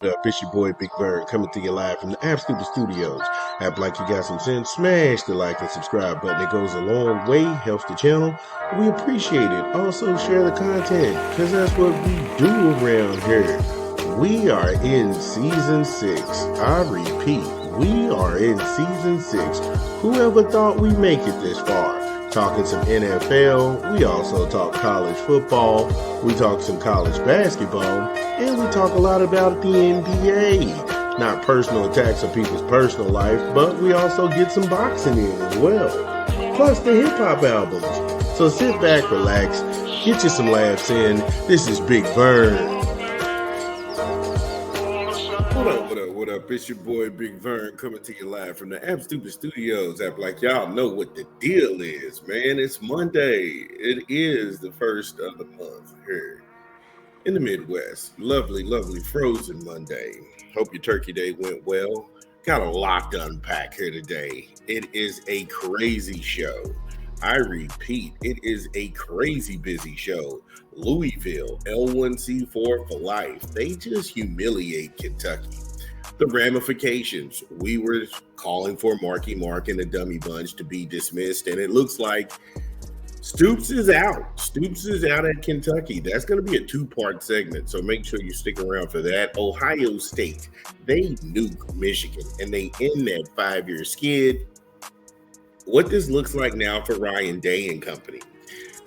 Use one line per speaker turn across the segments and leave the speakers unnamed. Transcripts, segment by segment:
It's your boy Big Bird coming to you live from the Absolute Studios. Act like you got some sense, smash the like and subscribe button. It goes a long way, helps the channel. We appreciate it. Also share the content, because that's what we do around here. We are in season 6. I repeat, we are in season 6. Whoever thought we'd make it this far? Talking some NFL, we also talk college football, we talk some college basketball, and we talk a lot about the NBA. Not personal attacks on people's personal life, but we also get some boxing in as well. Plus the hip-hop albums. So sit back, relax, get you some laughs in. This is Big Bird. What up? It's your boy Big Vern coming to you live from the Absolute Studios. Act like y'all know what the deal is, man. It's Monday. It is the first of the month here in the Midwest. Lovely, lovely frozen Monday. Hope your turkey day went well. Got a lot to unpack here today. It is a crazy show. I repeat, it is a crazy busy show. Louisville, L1C4 for life. They just humiliate Kentucky. The ramifications. We were calling for Marky Mark and the Dummy Bunch to be dismissed, and it looks like Stoops is out. Stoops is out at Kentucky. That's going to be a 2-part segment, so make sure you stick around for that. Ohio State, they nuke Michigan, and they end that 5-year skid. What this looks like now for Ryan Day and company.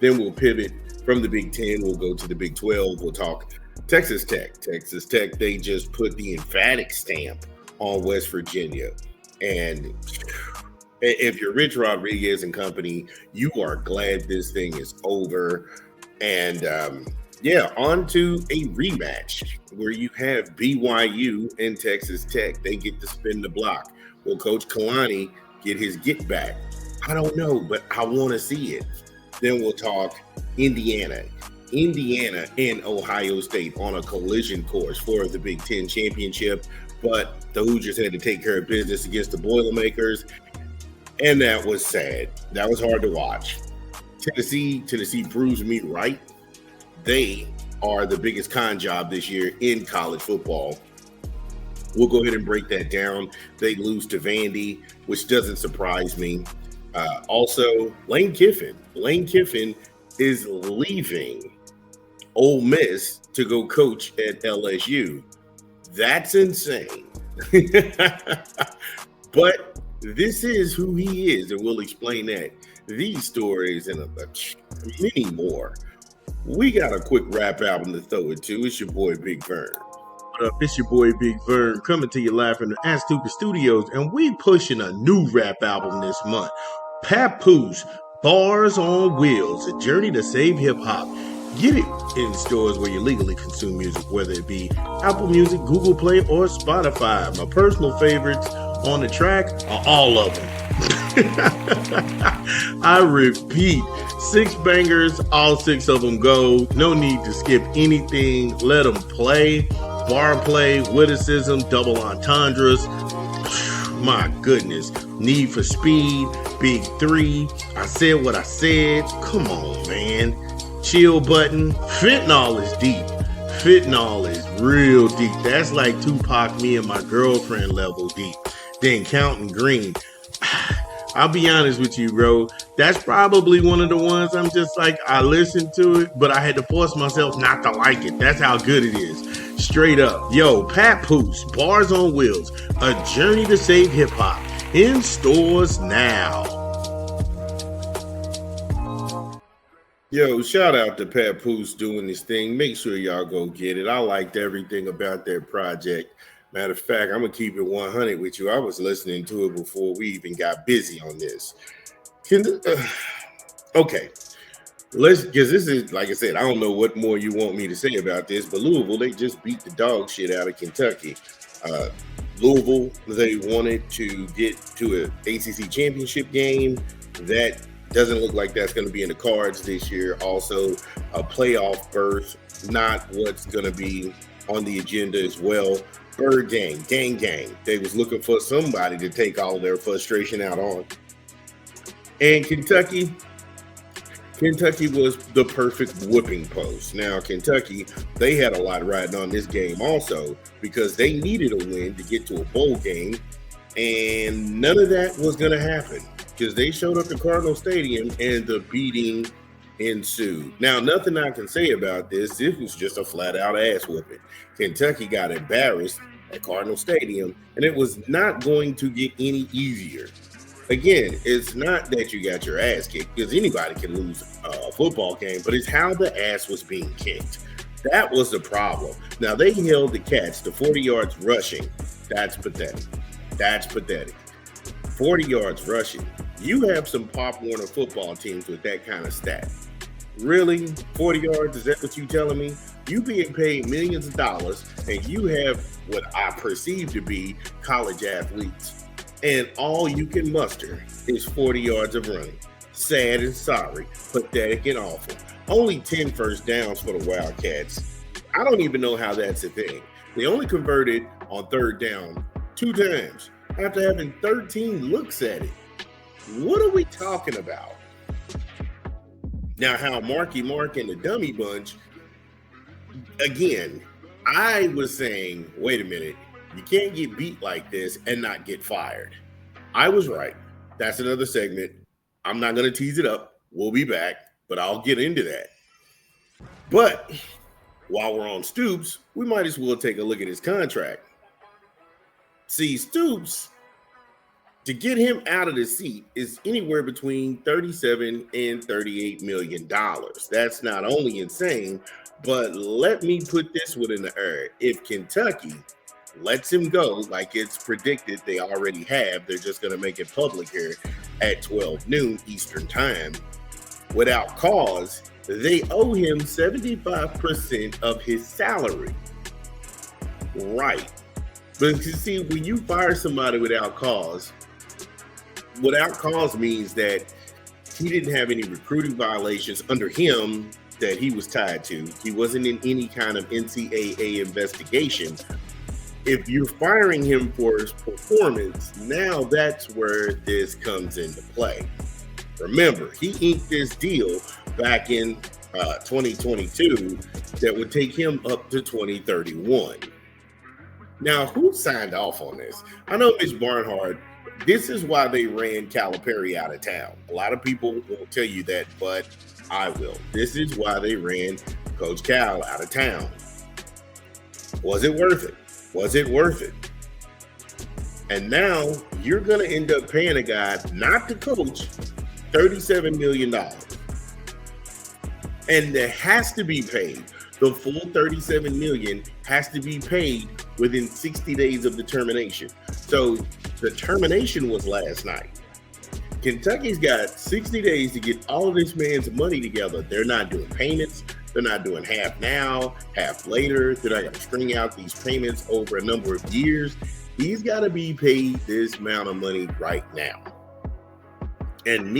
Then we'll pivot from the Big Ten. We'll go to the Big 12. We'll talk Texas Tech. Texas Tech, they just put the emphatic stamp on West Virginia. And if you're Rich Rodriguez and company, you are glad this thing is over. And on to a rematch where you have BYU and Texas Tech. They get to spin the block. Will Coach Kalani get his get back? I don't know, but I want to see it. Then we'll talk Indiana and Ohio State on a collision course for the Big Ten championship, but the Hoosiers had to take care of business against the Boilermakers, and that was sad. That was hard to watch. Tennessee proves me right. They are the biggest con job this year in college football. We'll go ahead and break that down. They lose to Vandy, which doesn't surprise me. Also, Lane Kiffin is leaving Ole Miss to go coach at LSU. That's insane. But this is who he is, and we'll explain that. These stories and many more. We got a quick rap album to throw it to. It's your boy Big Vern. What up? It's your boy Big Vern coming to you live from the Absolute Studios, and we pushing a new rap album this month. Papoose, Bars on Wheels, a journey to save hip-hop. Get it in stores where you legally consume music, whether it be Apple Music, Google Play, or Spotify. My personal favorites on the track are all of them. I repeat, 6 bangers, all 6 of them go. No need to skip anything. Let them play. Bar play, witticism, double entendres. My goodness. Need for Speed, Big 3. I said what I said. Come on, man. Chill button. Fentanyl is deep. Fentanyl is real deep. That's like Tupac, Me and My Girlfriend level deep. Then Counting Green. I'll be honest with you, bro. That's probably one of the ones I'm just like, I listened to it, but I had to force myself not to like it. That's how good it is. Straight up. Yo, Papoose, Bars on Wheels, a journey to save hip-hop. In stores now. Yo, shout out to Papoose doing this thing. Make sure y'all go get it. I liked everything about that project. Matter of fact, I'm going to keep it 100 with you. I was listening to it before we even got busy on this. Okay. Because this is, like I said, I don't know what more you want me to say about this, but Louisville, they just beat the dog shit out of Kentucky. Louisville, they wanted to get to an ACC championship game. That doesn't look like that's going to be in the cards this year. Also, a playoff berth, not what's going to be on the agenda as well. Bird gang. They was looking for somebody to take all their frustration out on. And Kentucky, Kentucky was the perfect whooping post. Now, Kentucky, they had a lot riding on this game also because they needed a win to get to a bowl game, and none of that was going to happen because they showed up at Cardinal Stadium and the beating ensued. Now, nothing I can say about this. It was just a flat out ass whooping. Kentucky got embarrassed at Cardinal Stadium, and it was not going to get any easier. Again, it's not that you got your ass kicked because anybody can lose a football game, but it's how the ass was being kicked. That was the problem. Now, they held the Cats to 40 yards rushing. That's pathetic. That's pathetic. 40 yards rushing. You have some Pop Warner football teams with that kind of stat. Really? 40 yards? Is that what you telling me? You being paid millions of dollars and you have what I perceive to be college athletes, and all you can muster is 40 yards of running. Sad and sorry, pathetic and awful. Only 10 first downs for the Wildcats. I don't even know how that's a thing. They only converted on third down 2 times after having 13 looks at it. What are we talking about? Now, how Marky Mark and the Dummy Bunch, again, I was saying, wait a minute, you can't get beat like this and not get fired. I was right. That's another segment. I'm not going to tease it up. We'll be back, but I'll get into that. But while we're on Stoops, we might as well take a look at his contract. See, Stoops, to get him out of the seat is anywhere between $37 and $38 million. That's not only insane, but let me put this one in the air. If Kentucky lets him go like it's predicted they already have, they're just going to make it public here at 12 noon Eastern time, without cause, they owe him 75% of his salary. Right. But you see, when you fire somebody without cause means that he didn't have any recruiting violations under him that he was tied to. He wasn't in any kind of NCAA investigation. If you're firing him for his performance, now that's where this comes into play. Remember, he inked this deal back in 2022 that would take him up to 2031. Now, who signed off on this? I know Mitch Barnhart. This is why they ran Calipari out of town. A lot of people won't tell you that, but I will. This is why they ran Coach Cal out of town. Was it worth it? Was it worth it? And now you're going to end up paying a guy, not the coach, $37 million. And that has to be paid. The full $37 million has to be paid within 60 days of the termination. So the termination was last night. Kentucky's got 60 days to get all of this man's money together. They're not doing payments. They're not doing half now, half later. They're not going to string out these payments over a number of years. He's got to be paid this amount of money right now. And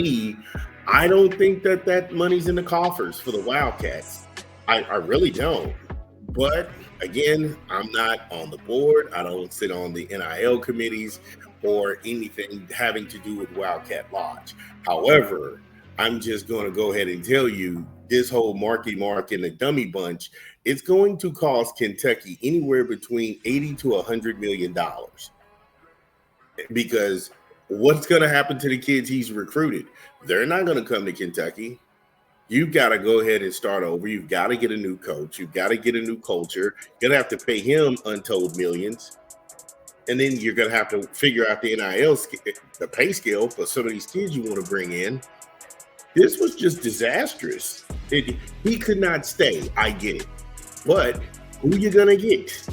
I don't think that money's in the coffers for the Wildcats. I really don't. But again, I'm not on the board. I don't sit on the NIL committees or anything having to do with Wildcat Lodge. However, I'm just going to go ahead and tell you this whole Marky Mark and the Dummy Bunch, it's going to cost Kentucky anywhere between $80 to $100 million. Because what's going to happen to the kids he's recruited? They're not going to come to Kentucky. You've got to go ahead and start over. You've got to get a new coach. You've got to get a new culture. You're going to have to pay him untold millions. And then you're going to have to figure out the NIL, the pay scale for some of these kids you want to bring in. This was just disastrous. He could not stay. I get it. But who you going to get?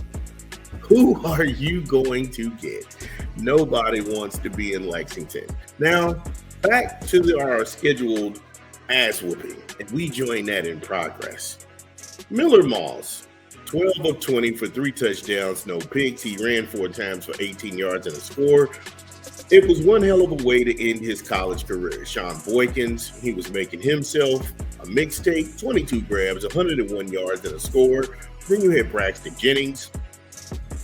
Who are you going to get? Nobody wants to be in Lexington. Now, back to our scheduled ass whooping, and we join that in progress. Miller Moss, 12 of 20 for 3 touchdowns, no picks. He ran 4 times for 18 yards and a score. It was one hell of a way to end his college career. Sean Boykins, he was making himself a mixtape, 22 grabs, 101 yards and a score. Then you had Braxton Jennings.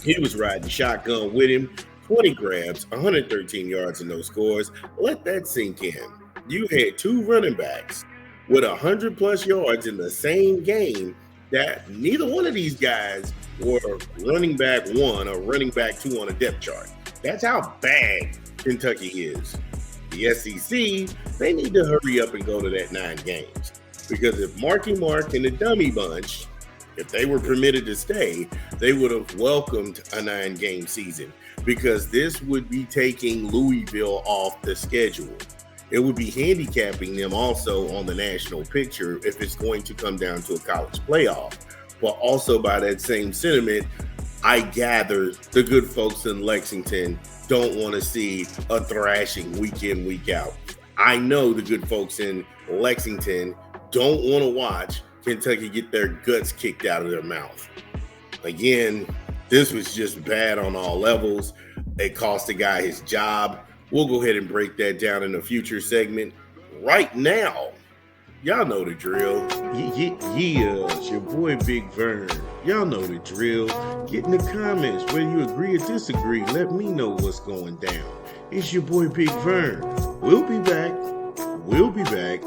He was riding shotgun with him, 20 grabs, 113 yards and no scores. Let that sink in. You had 2 running backs with 100 plus yards in the same game that neither one of these guys were running back 1 or running back 2 on a depth chart. That's how bad Kentucky is. The SEC, they need to hurry up and go to that 9 games. Because if Marky Mark and the Dummy Bunch, if they were permitted to stay, they would have welcomed a 9-game season, because this would be taking Louisville off the schedule. It would be handicapping them also on the national picture if it's going to come down to a college playoff. But also by that same sentiment, I gather the good folks in Lexington don't want to see a thrashing week in, week out. I know the good folks in Lexington don't want to watch Kentucky get their guts kicked out of their mouth. Again, this was just bad on all levels. It cost the guy his job. We'll go ahead and break that down in a future segment. Right now, y'all know the drill. Yeah, it's your boy Big Vern. Y'all know the drill. Get in the comments whether you agree or disagree. Let me know what's going down. It's your boy Big Vern. We'll be back.